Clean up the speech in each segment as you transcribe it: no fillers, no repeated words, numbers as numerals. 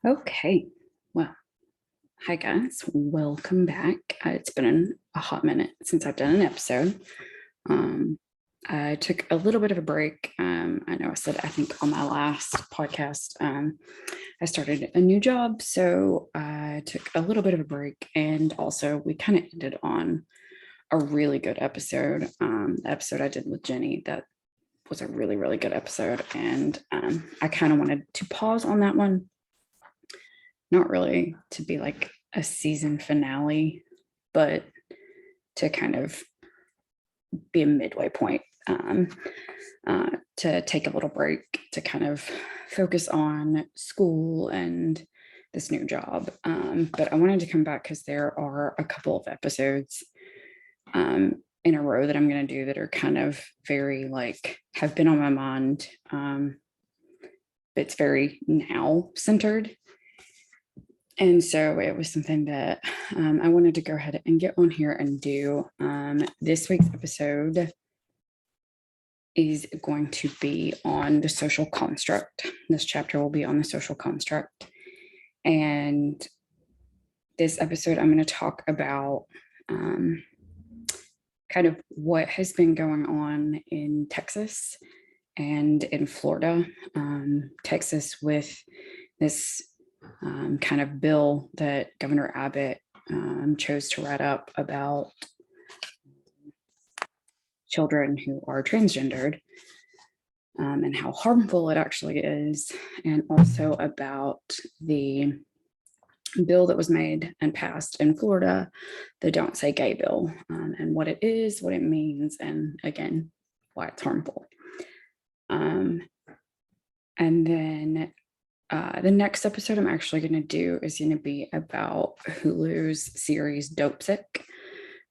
Okay, well, hi guys, welcome back. It's been a hot minute since I've done an episode. Um, I took a little bit of a break. I know I said, I think on my last podcast, I started a new job, so I took a little bit of a break, and also we kind of ended on a really good episode. The episode I did with Jenny, that was a really, really good episode, and I kind of wanted to pause on that one. Not really to be like a season finale, but to kind of be a midway point, to take a little break to kind of focus on school and this new job. But I wanted to come back because there are a couple of episodes in a row that I'm going to do that are kind of very like have been on my mind. It's very now centered. And so it was something that I wanted to go ahead and get on here and do. This week's episode is going to be on the social construct. This chapter will be on the social construct. And this episode, I'm going to talk about kind of what has been going on in Texas and in Florida. Texas with this kind of bill that Governor Abbott chose to write up about children who are transgendered and how harmful it actually is, and also about the bill that was made and passed in Florida, the Don't Say Gay bill, and what it is, what it means, and again, why it's harmful. And then the next episode I'm actually going to do is going to be about Hulu's series Dope Sick,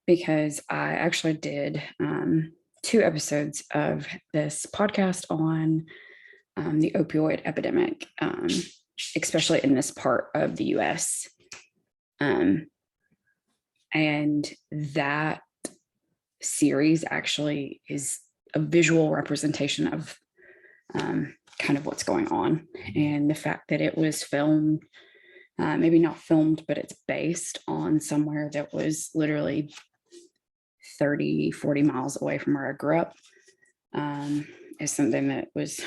because I actually did 2 episodes of this podcast on the opioid epidemic, especially in this part of the US. And that series actually is a visual representation of kind of what's going on, and the fact that it was filmed, maybe not filmed, but it's based on somewhere that was literally 30-40 miles away from where I grew up, is something that was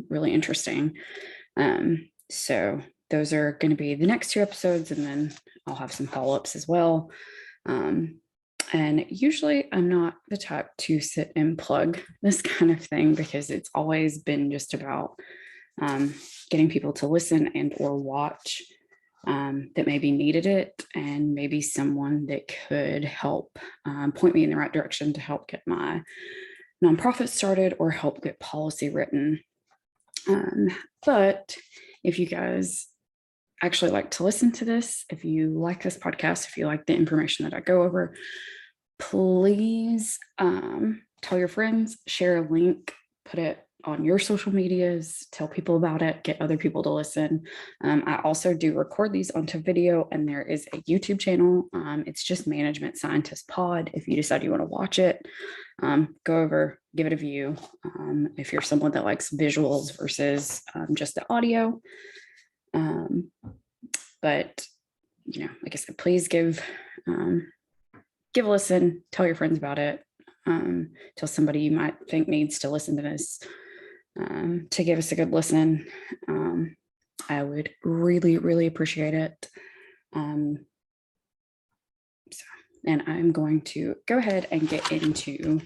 really interesting. So those are going to be the next 2 episodes, and then I'll have some follow-ups as well. And usually I'm not the type to sit and plug this kind of thing, because it's always been just about getting people to listen and or watch that maybe needed it, and maybe someone that could help point me in the right direction to help get my nonprofit started or help get policy written. But if you guys actually like to listen to this, if you like this podcast, if you like the information that I go over, please tell your friends, share a link, put it on your social medias, tell people about it, get other people to listen. I also do record these onto video, and there is a YouTube channel. It's just Management Scientist Pod. If you decide you want to watch it, go over, give it a view. If you're someone that likes visuals versus just the audio. But, like I said, please give a listen, tell your friends about it, tell somebody you might think needs to listen to this, to give us a good listen. I would really, really appreciate it. And I'm going to go ahead and get into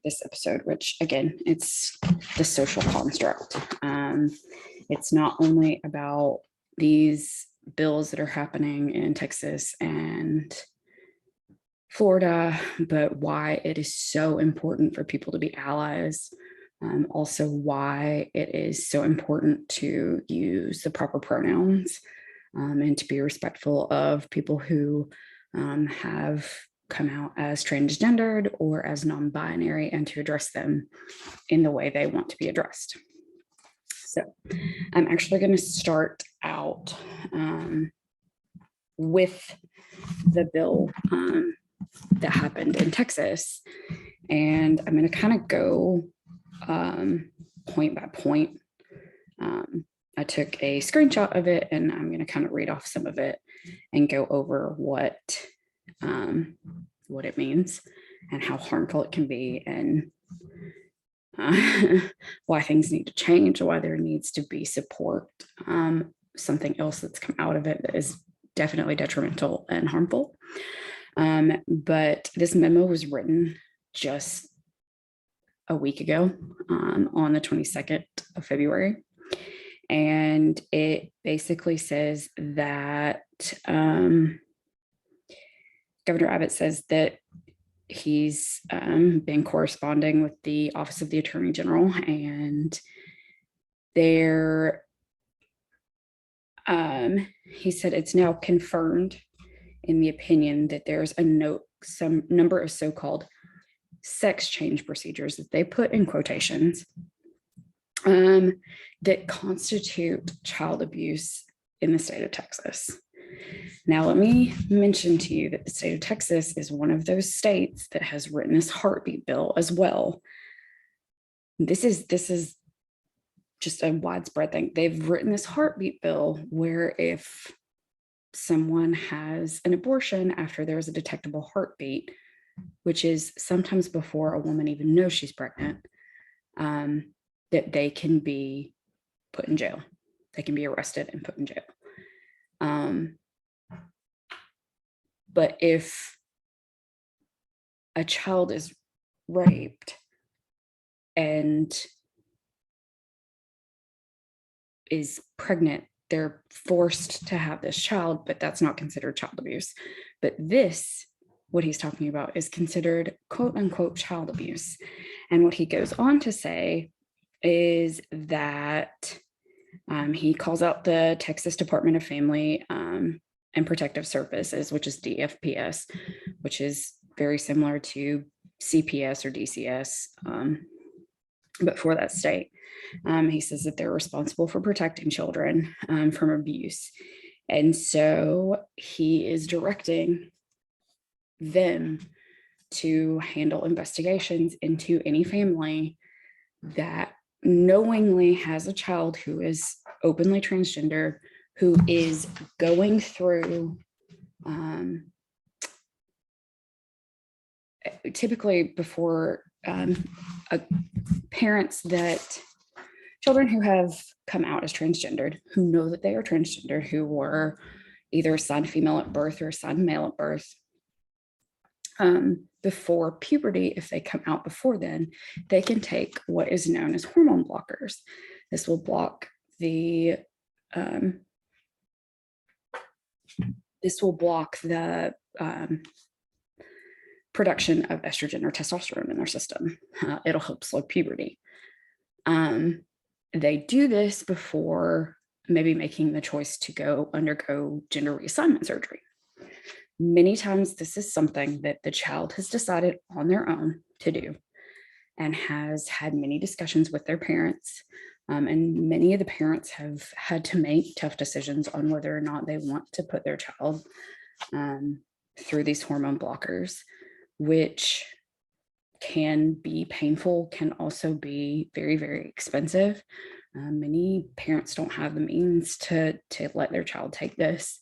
this episode, which again, it's the social construct. It's not only about these bills that are happening in Texas and Florida, but why it is so important for people to be allies. Also why it is so important to use the proper pronouns, and to be respectful of people who have come out as transgendered or as non-binary, and to address them in the way they want to be addressed. So I'm actually going to start out with the bill that happened in Texas, and I'm going to kind of go point by point. I took a screenshot of it, and I'm going to kind of read off some of it and go over what it means and how harmful it can be, and why things need to change, why there needs to be support. Something else that's come out of it that is definitely detrimental and harmful. But this memo was written just a week ago, on the 22nd of February. And it basically says that Governor Abbott says that he's been corresponding with the Office of the Attorney General, and he said it's now confirmed in the opinion that there's some number of so-called sex change procedures that they put in quotations that constitute child abuse in the state of Texas. Now, let me mention to you that the state of Texas is one of those states that has written this heartbeat bill as well. This is just a widespread thing. They've written this heartbeat bill where if someone has an abortion after there's a detectable heartbeat, which is sometimes before a woman even knows she's pregnant, that they can be put in jail. They can be arrested and put in jail. But if a child is raped and is pregnant, they're forced to have this child, but that's not considered child abuse. But this, what he's talking about, is considered quote unquote child abuse. And what he goes on to say is that he calls out the Texas Department of Family and Protective Services, which is DFPS, which is very similar to CPS or DCS, but for that state. He says that they're responsible for protecting children from abuse. And so he is directing them to handle investigations into any family that knowingly has a child who is openly transgender, who is going through typically before parents that children who have come out as transgendered, who know that they are transgender, who were either assigned female at birth or assigned male at birth, before puberty, if they come out before then, they can take what is known as hormone blockers. This will block the production of estrogen or testosterone in their system. It'll help slow puberty. They do this before maybe making the choice to go undergo gender reassignment surgery. Many times this is something that the child has decided on their own to do and has had many discussions with their parents. And many of the parents have had to make tough decisions on whether or not they want to put their child through these hormone blockers, which can be painful, can also be very, very expensive. Many parents don't have the means to let their child take this.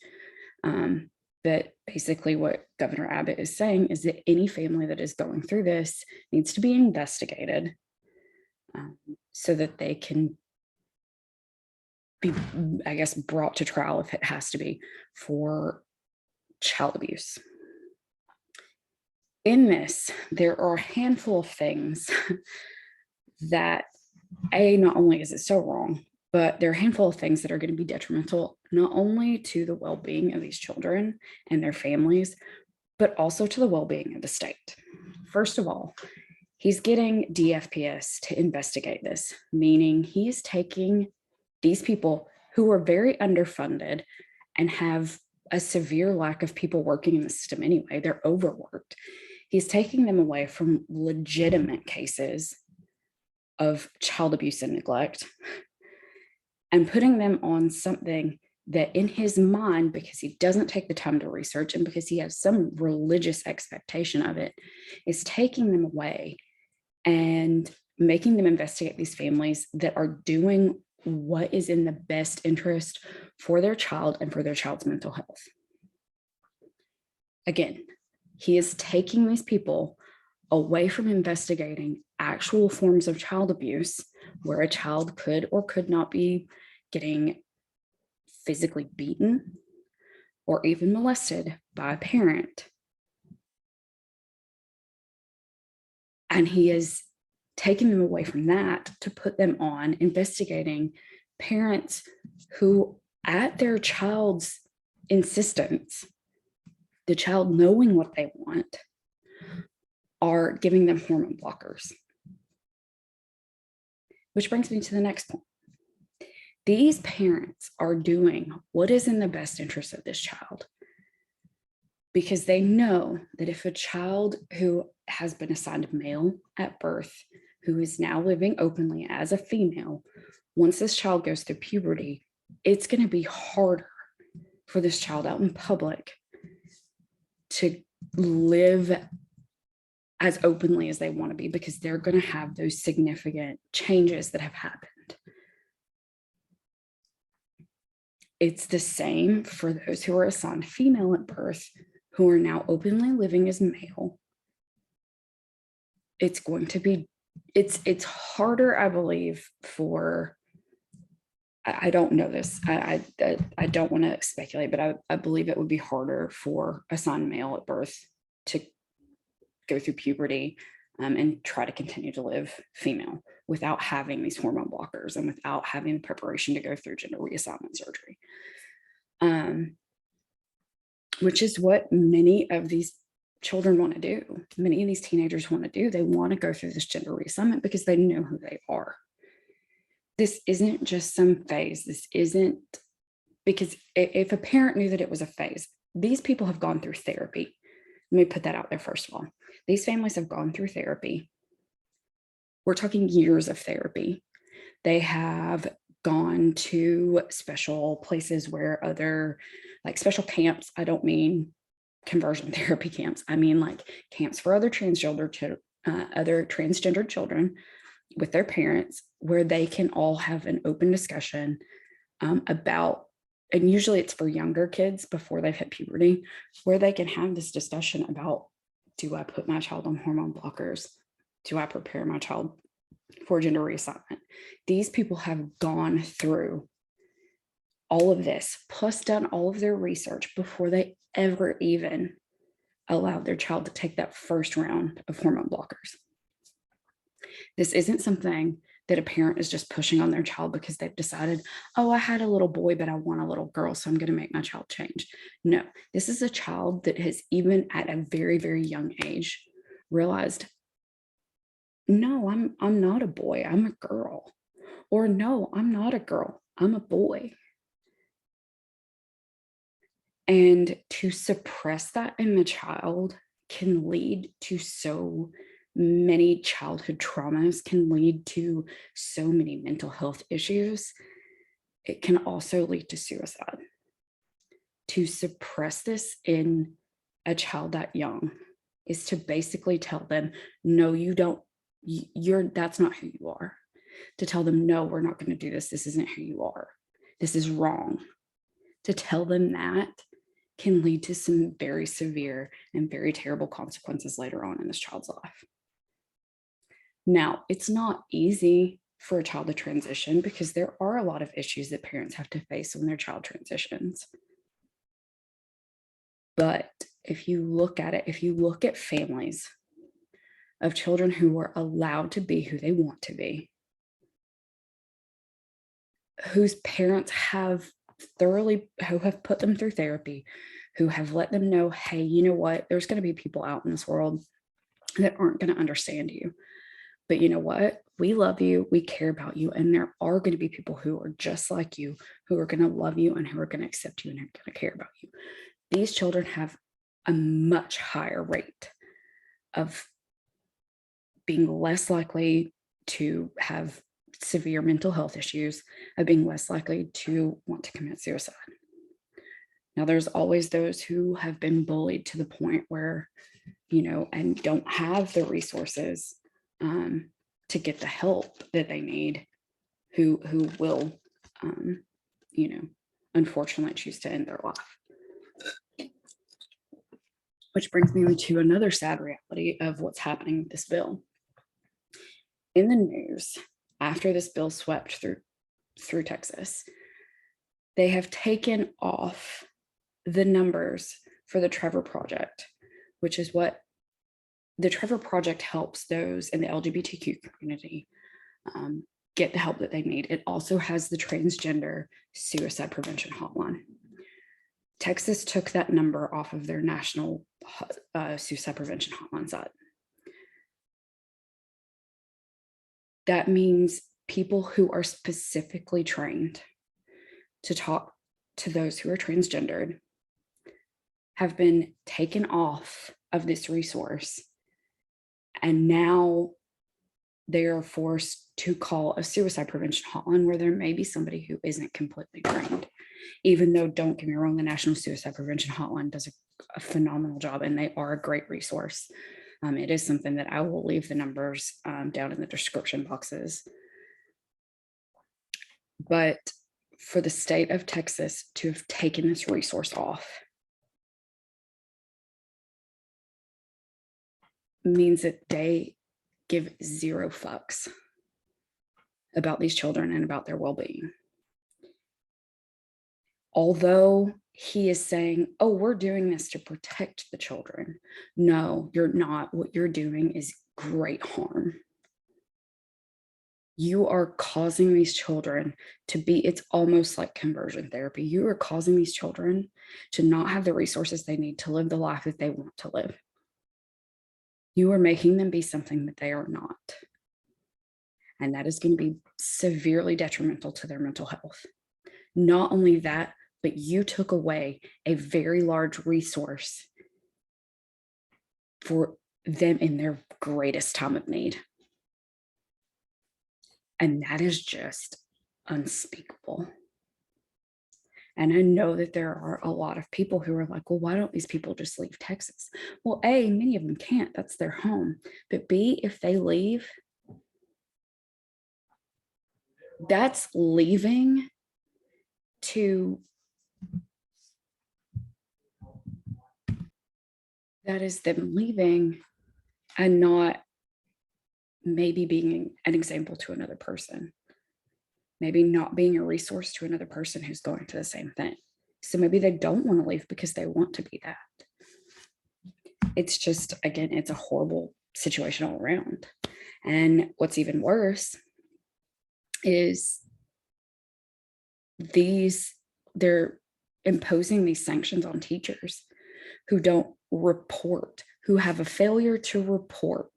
But basically what Governor Abbott is saying is that any family that is going through this needs to be investigated so that they can be, I guess, brought to trial if it has to be for child abuse. In this, there are a handful of things that, not only is it so wrong, but there are a handful of things that are going to be detrimental, not only to the well-being of these children and their families, but also to the well-being of the state. First of all, he's getting DFPS to investigate this, meaning he is taking these people who are very underfunded and have a severe lack of people working in the system anyway. They're overworked. He's taking them away from legitimate cases of child abuse and neglect and putting them on something that in his mind, because he doesn't take the time to research and because he has some religious expectation of it, is taking them away and making them investigate these families that are doing what is in the best interest for their child and for their child's mental health. Again, he is taking these people away from investigating actual forms of child abuse where a child could or could not be getting physically beaten or even molested by a parent. And he is taking them away from that to put them on investigating parents who, at their child's insistence, the child knowing what they want, are giving them hormone blockers. Which brings me to the next point. These parents are doing what is in the best interest of this child because they know that if a child who has been assigned male at birth, who is now living openly as a female, once this child goes through puberty, it's going to be harder for this child out in public to live as openly as they want to be because they're going to have those significant changes that have happened. It's the same for those who are assigned female at birth, who are now openly living as male. It's going to be, it's harder, I believe, for, I don't know this, I don't want to speculate, but I believe it would be harder for assigned male at birth to go through puberty and try to continue to live female without having these hormone blockers and without having the preparation to go through gender reassignment surgery. Which is what many of these children want to do. Many of these teenagers want to do. They want to go through this gender reassignment because they know who they are. This isn't just some phase. This isn't, because if a parent knew that it was a phase, these people have gone through therapy. Let me put that out there first of all. These families have gone through therapy. We're talking years of therapy. They have gone to special places where other, like special camps. I don't mean conversion therapy camps. I mean like camps for other transgender children with their parents, where they can all have an open discussion about, and usually it's for younger kids before they've hit puberty, where they can have this discussion about, do I put my child on hormone blockers? Do I prepare my child for gender reassignment? These people have gone through all of this, plus done all of their research before they ever even allowed their child to take that first round of hormone blockers. This isn't something that a parent is just pushing on their child because they've decided, oh, I had a little boy, but I want a little girl, so I'm going to make my child change. No, this is a child that has, even at a very, very young age, realized, no, I'm not a boy, I'm a girl. Or no, I'm not a girl, I'm a boy. And to suppress that in the child can lead to so many childhood traumas, can lead to so many mental health issues. It can also lead to suicide. To suppress this in a child that young is to basically tell them, no, you don't, that's not who you are. To tell them, no, we're not going to do this. This isn't who you are. This is wrong. To tell them that can lead to some very severe and very terrible consequences later on in this child's life. Now, it's not easy for a child to transition because there are a lot of issues that parents have to face when their child transitions. But if you look at it, if you look at families of children who are allowed to be who they want to be, whose parents have who have put them through therapy, who have let them know, hey, you know what, there's going to be people out in this world that aren't going to understand you. But you know what? We love you. We care about you. And there are going to be people who are just like you, who are going to love you and who are going to accept you and are going to care about you. These children have a much higher rate of being less likely to have severe mental health issues, of being less likely to want to commit suicide. Now, there's always those who have been bullied to the point where, and don't have the resources to get the help that they need, who will, unfortunately choose to end their life. Which brings me to another sad reality of what's happening with this bill. In the news, after this bill swept through Texas, they have taken off the numbers for the Trevor Project, which is what the Trevor Project helps those in the LGBTQ community get the help that they need. It also has the Transgender Suicide Prevention Hotline. Texas took that number off of their national suicide prevention hotline site. That means people who are specifically trained to talk to those who are transgendered have been taken off of this resource, and now they are forced to call a suicide prevention hotline where there may be somebody who isn't completely trained. Even though, don't get me wrong, the National Suicide Prevention Hotline does a phenomenal job, and they are a great resource. It is something that I will leave the numbers down in the description boxes. But for the state of Texas to have taken this resource off means that they give zero fucks about these children and about their well-being. Although he is saying, oh, we're doing this to protect the children. No, you're not. What you're doing is great harm. You are causing these children to be, it's almost like conversion therapy. You are causing these children to not have the resources they need to live the life that they want to live. You are making them be something that they are not. And that is going to be severely detrimental to their mental health. Not only that, but you took away a very large resource for them in their greatest time of need. And that is just unspeakable. And I know that there are a lot of people who are like, well, why don't these people just leave Texas? Well, A, many of them can't. That's their home. But B, if they leave, that's leaving to, that is them leaving and not maybe being an example to another person, maybe not being a resource to another person who's going to the same thing. So maybe they don't want to leave because they want to be that. It's just, again, it's a horrible situation all around. And what's even worse is they're imposing these sanctions on teachers who don't report, who have a failure to report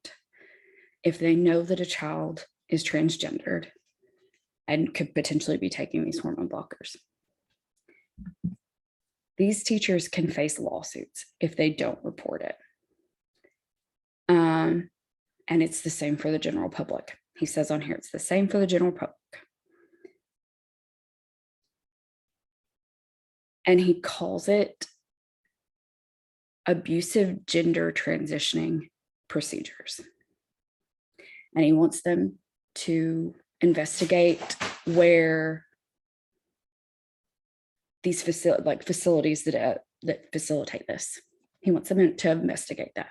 if they know that a child is transgendered and could potentially be taking these hormone blockers. These teachers can face lawsuits if they don't report it. And it's the same for the general public. He says on here, it's the same for the general public. And he calls it abusive gender transitioning procedures. And he wants them to investigate where these facilities that facilitate this. He wants them to investigate that.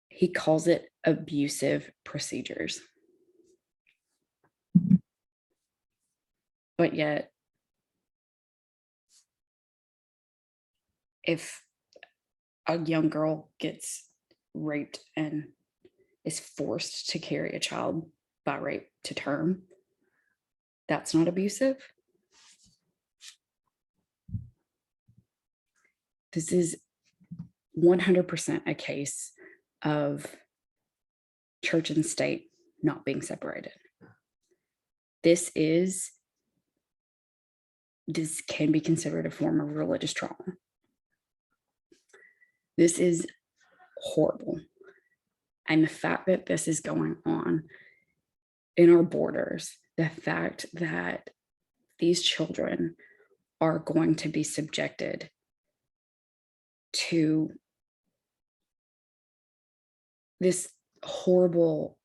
He calls it abusive procedures. But yet, if a young girl gets raped and is forced to carry a child by rape to term, that's not abusive. This is 100% a case of church and state not being separated. This can be considered a form of religious trauma. This is horrible. And the fact that this is going on in our borders, the fact that these children are going to be subjected to this horrible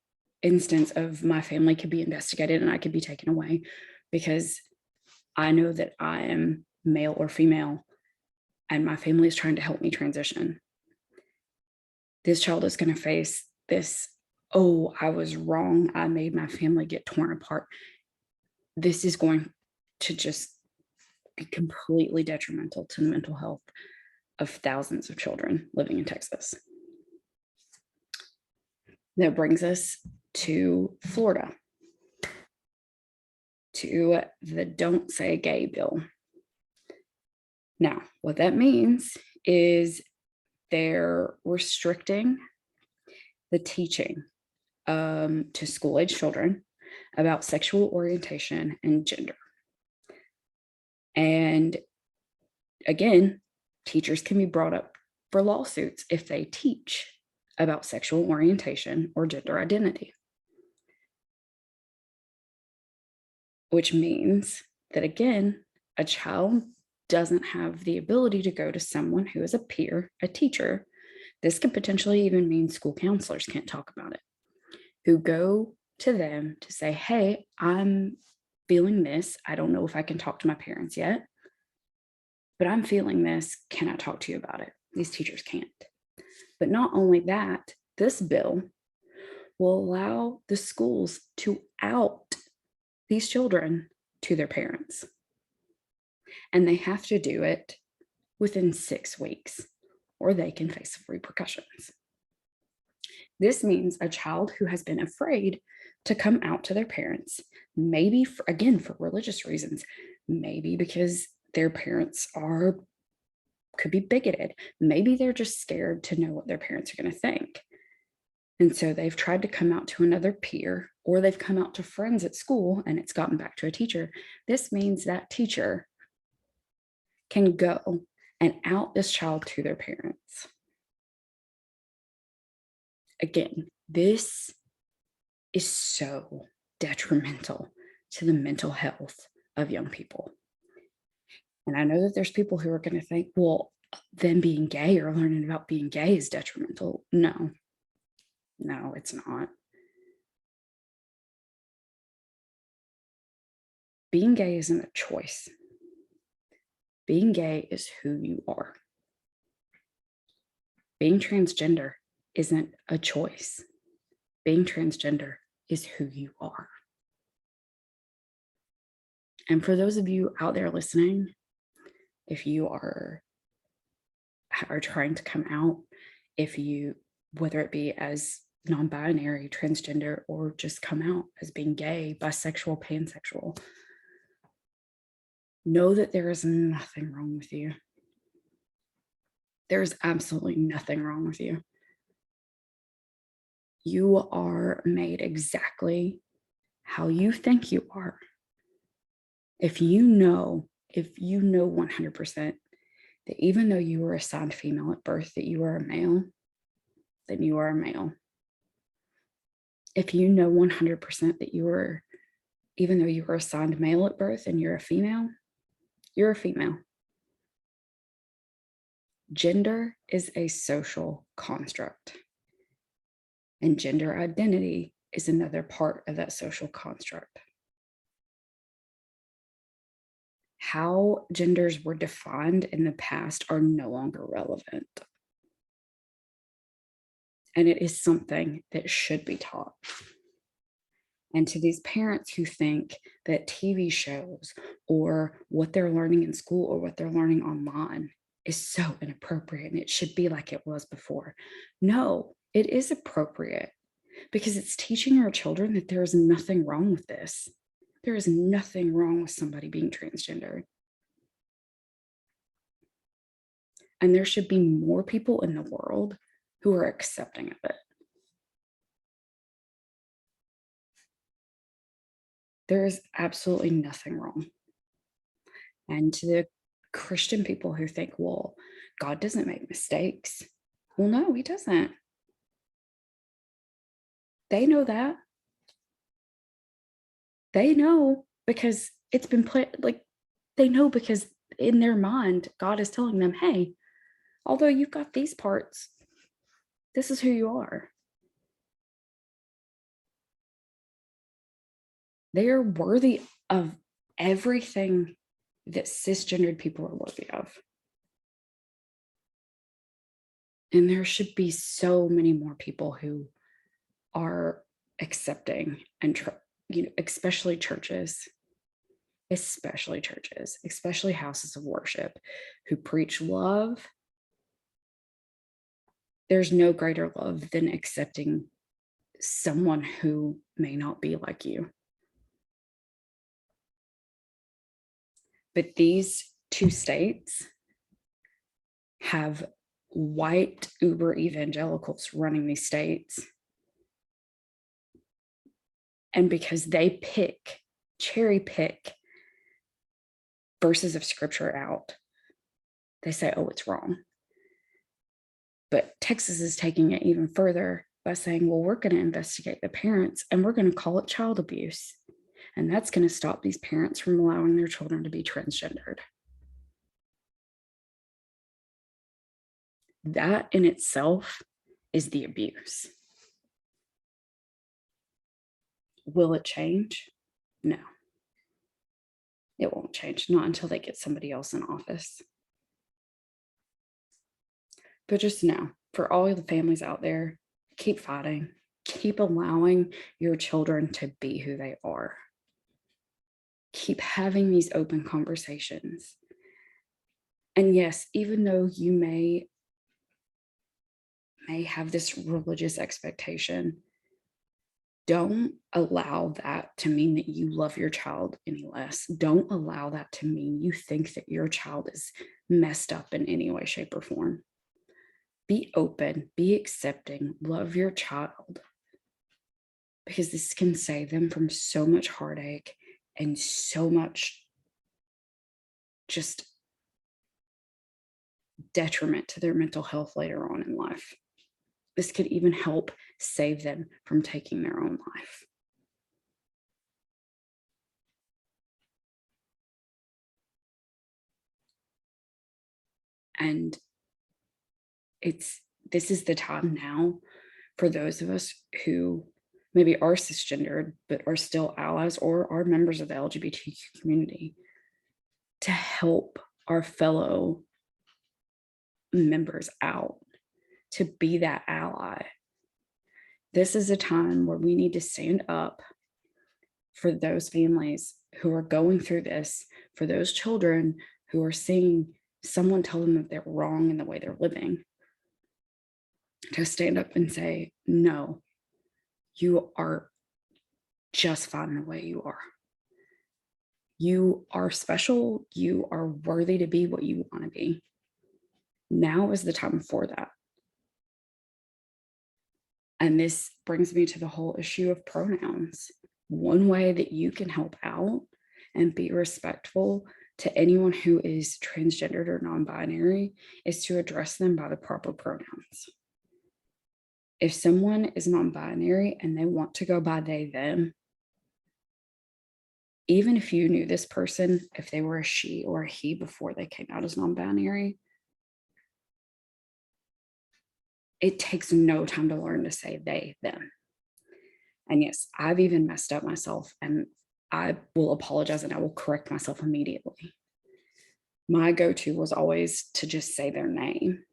instance of my family could be investigated and I could be taken away because I know that I am male or female and my family is trying to help me transition. This child is going to face this, oh, I was wrong. I made my family get torn apart. This is going to just be completely detrimental to the mental health of thousands of children living in Texas. That brings us to Florida, to the Don't Say Gay bill. Now, what that means is they're restricting the teaching to school-age children about sexual orientation and gender. And again, teachers can be brought up for lawsuits if they teach about sexual orientation or gender identity. Which means that, again, a child doesn't have the ability to go to someone who is a peer, a teacher. This could potentially even mean school counselors can't talk about it, who go to them to say, hey, I'm feeling this. I don't know if I can talk to my parents yet, but I'm feeling this. Can I talk to you about it? These teachers can't. But not only that, this bill will allow the schools to out these children to their parents. And they have to do it within 6 weeks, or they can face repercussions. This means a child who has been afraid to come out to their parents, maybe for religious reasons, maybe because their parents could be bigoted. Maybe they're just scared to know what their parents are going to think. And so they've tried to come out to another peer, or they've come out to friends at school and it's gotten back to a teacher. This means that teacher can go and out this child to their parents. Again, this is so detrimental to the mental health of young people. And I know that there's people who are going to think, well, them being gay or learning about being gay is detrimental. No, it's not. Being gay isn't a choice. Being gay is who you are. Being transgender isn't a choice. Being transgender is who you are. And for those of you out there listening, if you are trying to come out, whether it be as non-binary, transgender, or just come out as being gay, bisexual, pansexual, know that there is nothing wrong with you. There is absolutely nothing wrong with you. You are made exactly how you think you are. If you know 100% that even though you were assigned female at birth, that you are a male, then you are a male. If you know 100% that even though you were assigned male at birth and you're a female, you're a female. Gender is a social construct, and gender identity is another part of that social construct. How genders were defined in the past are no longer relevant. And it is something that should be taught. And to these parents who think that TV shows or what they're learning in school or what they're learning online is so inappropriate and it should be like it was before. No, it is appropriate because it's teaching our children that there is nothing wrong with this. There is nothing wrong with somebody being transgender. And there should be more people in the world who are accepting of it. There is absolutely nothing wrong. And to the Christian people who think, well, God doesn't make mistakes. Well, no, he doesn't. They know that. They know because it's been they know because in their mind, God is telling them, hey, although you've got these parts, this is who you are. They are worthy of everything that cisgendered people are worthy of. And there should be so many more people who are accepting and, especially churches, especially houses of worship who preach love. There's no greater love than accepting someone who may not be like you. But these two states have white uber evangelicals running these states. And because they cherry pick verses of scripture out, they say, oh, it's wrong. But Texas is taking it even further by saying, well, we're going to investigate the parents and we're going to call it child abuse. And that's going to stop these parents from allowing their children to be transgendered. That in itself is the abuse. Will it change? No. It won't change, not until they get somebody else in office. But just know, for all the families out there, keep fighting. Keep allowing your children to be who they are. Keep having these open conversations. And yes, even though you may have this religious expectation, don't allow that to mean that you love your child any less. Don't allow that to mean you think that your child is messed up in any way, shape, or form. Be open, be accepting, love your child, because this can save them from so much heartache and so much just detriment to their mental health later on in life. This could even help save them from taking their own life. And this is the time now for those of us who maybe are cisgendered, but are still allies or are members of the LGBTQ community, to help our fellow members out, to be that ally. This is a time where we need to stand up for those families who are going through this, for those children who are seeing someone tell them that they're wrong in the way they're living, to stand up and say, no, you are just fine the way you are. You are special. You are worthy to be what you want to be. Now is the time for that. And this brings me to the whole issue of pronouns. One way that you can help out and be respectful to anyone who is transgendered or non-binary is to address them by the proper pronouns. If someone is non-binary and they want to go by they, them, even if you knew this person, if they were a she or a he before they came out as non-binary, it takes no time to learn to say they, them. And yes, I've even messed up myself, and I will apologize and I will correct myself immediately. My go-to was always to just say their name,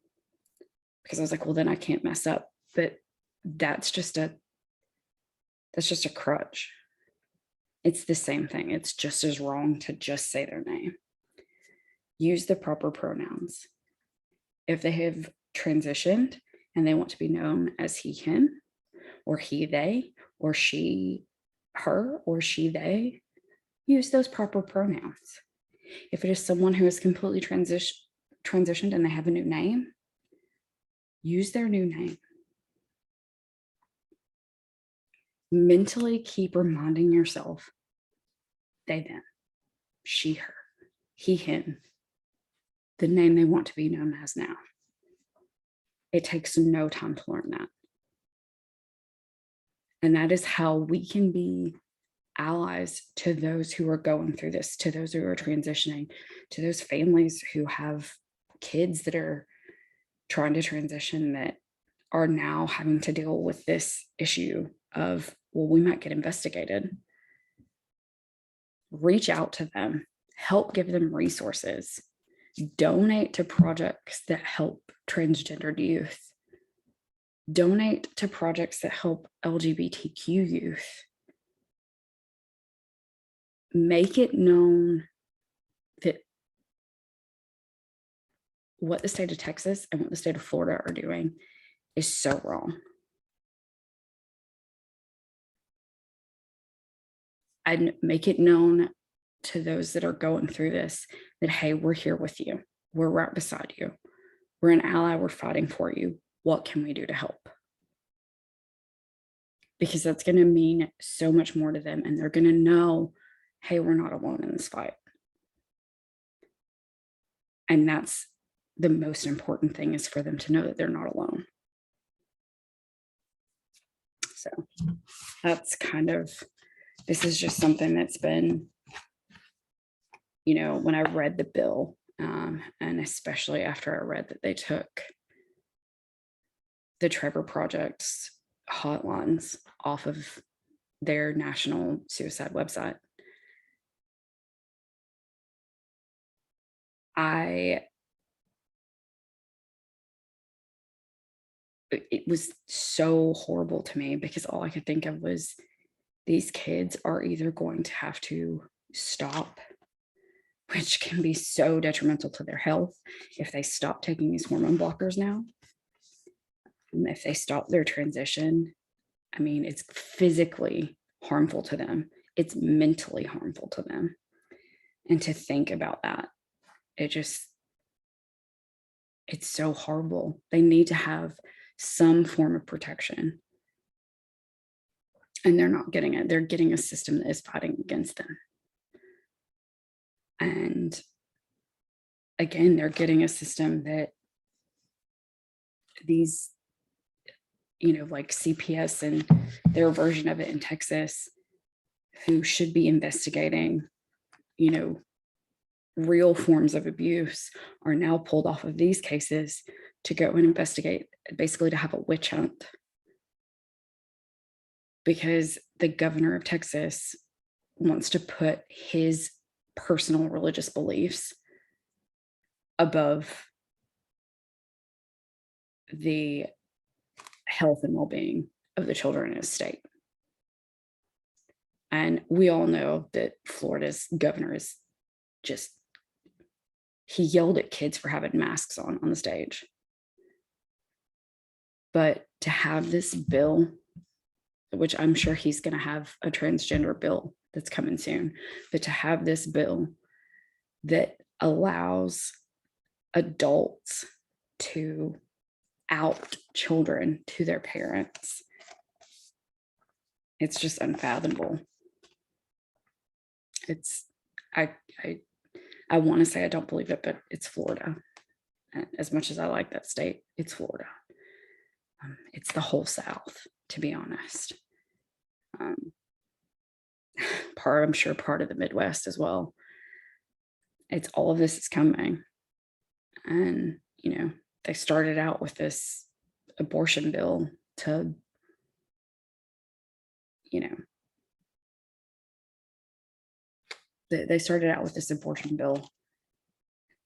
because I was like, well, then I can't mess up. But that's just a crutch. It's the same thing. It's just as wrong to just say their name. Use the proper pronouns. If they have transitioned and they want to be known as he, him, or he, they, or she, her, or she, they, use those proper pronouns. If it is someone who is completely transitioned and they have a new name, use their new name. Mentally keep reminding yourself, they, them, she, her, he, him, the name they want to be known as now. It takes no time to learn that. And that is how we can be allies to those who are going through this, to those who are transitioning, to those families who have kids that are trying to transition, that are now having to deal with this issue of, well, we might get investigated. reach out to them, help give them resources, donate to projects that help transgendered youth, donate to projects that help LGBTQ youth. Make it known that what the state of Texas and what the state of Florida are doing is so wrong. I'd make it known to those that are going through this that, hey, we're here with you. We're right beside you. We're an ally. We're fighting for you. What can we do to help? Because that's going to mean so much more to them. And they're going to know, hey, we're not alone in this fight. And that's the most important thing, is for them to know that they're not alone. So that's kind of, this is just something that's been, you know, when I read the bill, and especially after I read that they took the Trevor Project's hotlines off of their national suicide website, it was so horrible to me, because all I could think of was, these kids are either going to have to stop, which can be so detrimental to their health if they stop taking these hormone blockers now. If they stop their transition, I mean, it's physically harmful to them. It's mentally harmful to them. And to think about that, it's so horrible. They need to have some form of protection. And they're not getting it. They're getting a system that is fighting against them. And again, they're getting a system that these, you know, like CPS and their version of it in Texas, who should be investigating, you know, real forms of abuse, are now pulled off of these cases to go and investigate, basically to have a witch hunt. Because the governor of Texas wants to put his personal religious beliefs above the health and well-being of the children in his state. And we all know that Florida's governor is just, he yelled at kids for having masks on the stage. But to have this bill, which I'm sure he's going to have a transgender bill that's coming soon, but to have this bill that allows adults to out children to their parents, it's just unfathomable. It's, I want to say I don't believe it, but it's Florida. And as much as I like that state, it's Florida. It's the whole South, to be honest. I'm sure part of the Midwest as well. It's all of this is coming. And, you know, they started out with this abortion bill to, you know, they started out with this abortion bill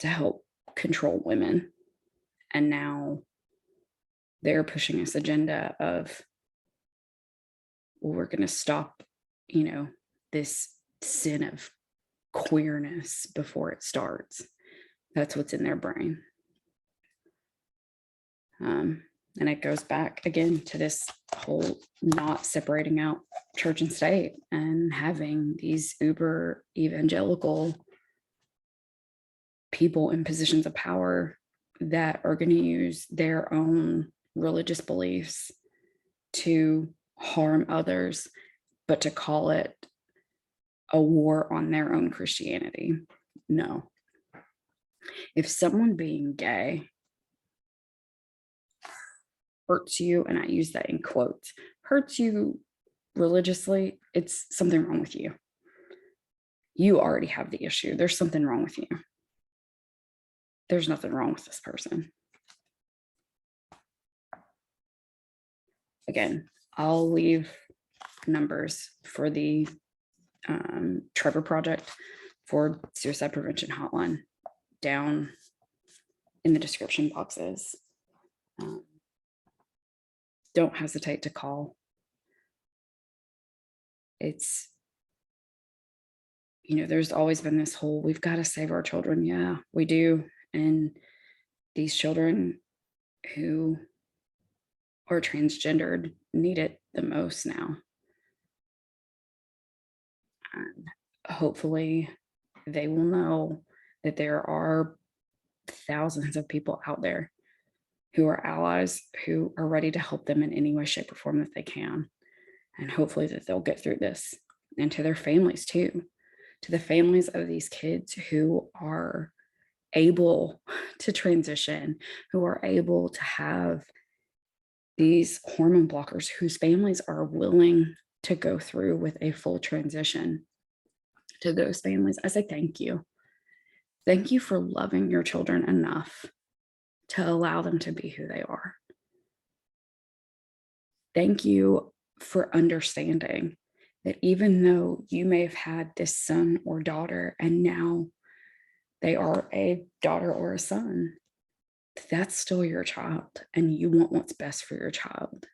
to help control women. And now they're pushing this agenda of, well, we're going to stop, you know, this sin of queerness before it starts. That's what's in their brain. And it goes back again to this whole not separating out church and state, and having these uber evangelical people in positions of power that are going to use their own religious beliefs to harm others, but to call it a war on their own Christianity. No. If someone being gay hurts you, and I use that in quotes, hurts you religiously, it's something wrong with you. You already have the issue. There's something wrong with you. There's nothing wrong with this person. Again, I'll leave numbers for the Trevor Project for Suicide Prevention Hotline down in the description boxes. Don't hesitate to call. It's, there's always been this whole, we've got to save our children. Yeah, we do. And these children who are transgendered need it the most now. And hopefully they will know that there are thousands of people out there who are allies, who are ready to help them in any way, shape, or form that they can. And hopefully that they'll get through this. And to their families too, to the families of these kids who are able to transition, who are able to have these hormone blockers, whose families are willing to go through with a full transition. To those families, I say thank you. Thank you for loving your children enough to allow them to be who they are. Thank you for understanding that even though you may have had this son or daughter and now they are a daughter or a son, that's still your child and you want what's best for your child.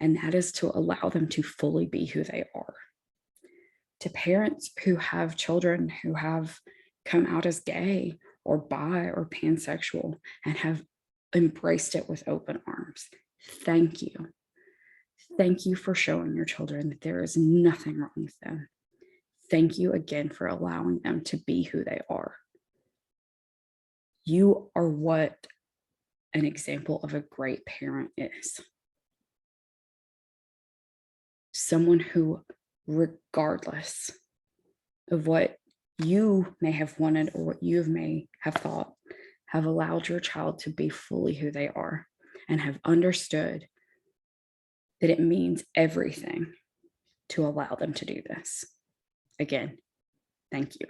And that is to allow them to fully be who they are. To parents who have children who have come out as gay or bi or pansexual and have embraced it with open arms, thank you. Thank you for showing your children that there is nothing wrong with them. Thank you again for allowing them to be who they are. You are what an example of a great parent is. Someone who, regardless of what you may have wanted or what you may have thought, have allowed your child to be fully who they are and have understood that it means everything to allow them to do this. Again, thank you.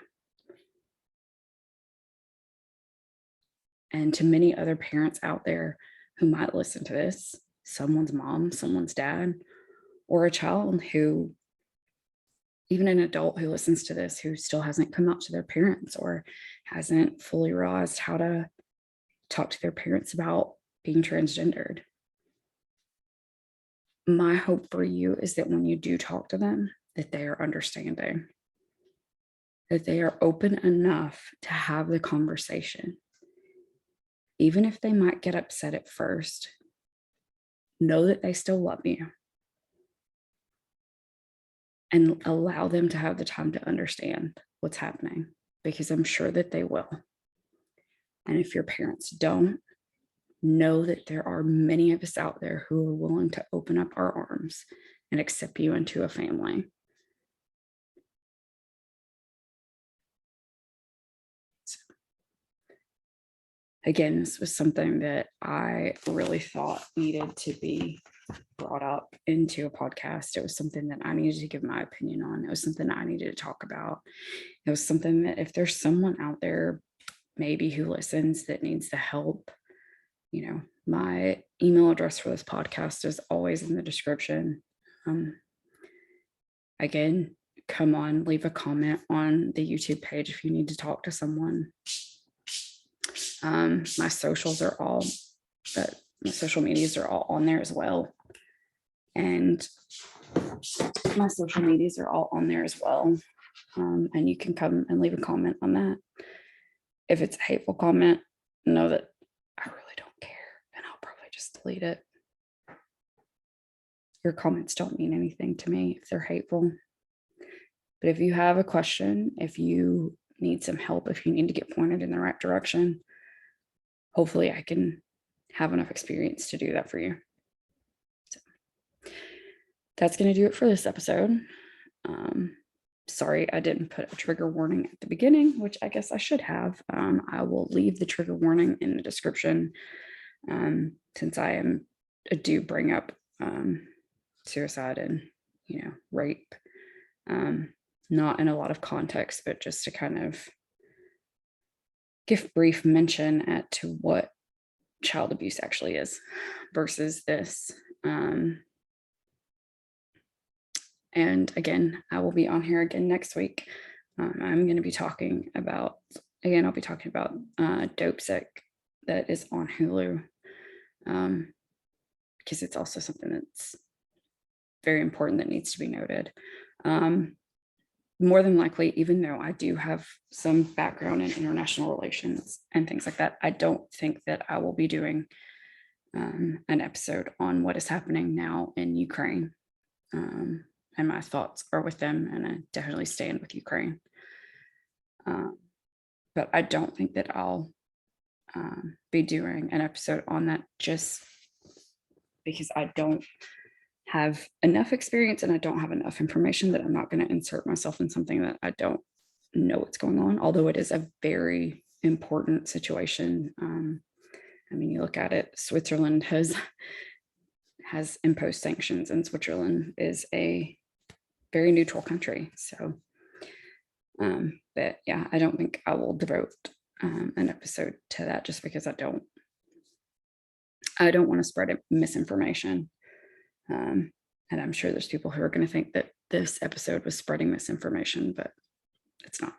And to many other parents out there who might listen to this, someone's mom, someone's dad, or a child who, even an adult who listens to this, who still hasn't come out to their parents or hasn't fully realized how to talk to their parents about being transgendered. My hope for you is that when you do talk to them, that they are understanding, that they are open enough to have the conversation. Even if they might get upset at first, know that they still love you and allow them to have the time to understand what's happening, because I'm sure that they will. And if your parents don't, know that there are many of us out there who are willing to open up our arms and accept you into a family. So, again, this was something that I really thought needed to be brought up into a podcast. It was something that I needed to give my opinion on. It was something I needed to talk about. It was something that if there's someone out there maybe who listens that needs the help, my email address for this podcast is always in the description. Again, come on, leave a comment on the YouTube page if you need to talk to someone. My social medias are all on there as well. And my social medias are all on there as well. And you can come and leave a comment on that. If it's a hateful comment, know that I really don't care and I'll probably just delete it. Your comments don't mean anything to me if they're hateful. But if you have a question, if you need some help, if you need to get pointed in the right direction, hopefully I can have enough experience to do that for you. So that's going to do it for this episode. Sorry, I didn't put a trigger warning at the beginning, which I guess I should have. I will leave the trigger warning in the description, since I do bring up suicide and rape, not in a lot of context, but just to kind of give brief mention at to what child abuse actually is versus this And again, I will be on here again next week. I'm going to be talking about, again, I'll be talking about Dope Sick that is on Hulu, because it's also something that's very important that needs to be noted. More than likely, even though I do have some background in international relations and things like that, I don't think that I will be doing an episode on what is happening now in Ukraine. And my thoughts are with them, and I definitely stand with Ukraine. But I don't think that I'll be doing an episode on that, just because I don't have enough experience and I don't have enough information that I'm not going to insert myself in something that I don't know what's going on, although it is a very important situation. I mean, you look at it, Switzerland has imposed sanctions, and Switzerland is a very neutral country. So, but yeah, I don't think I will devote an episode to that, just because I don't want to spread misinformation. And I'm sure there's people who are going to think that this episode was spreading misinformation, but it's not.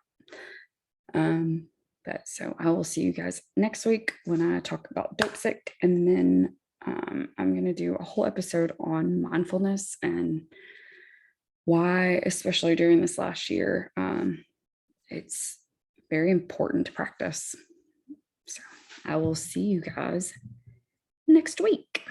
But so I will see you guys next week when I talk about Dope Sick, and then I'm going to do a whole episode on mindfulness and why, especially during this last year, it's very important to practice. So I will see you guys next week.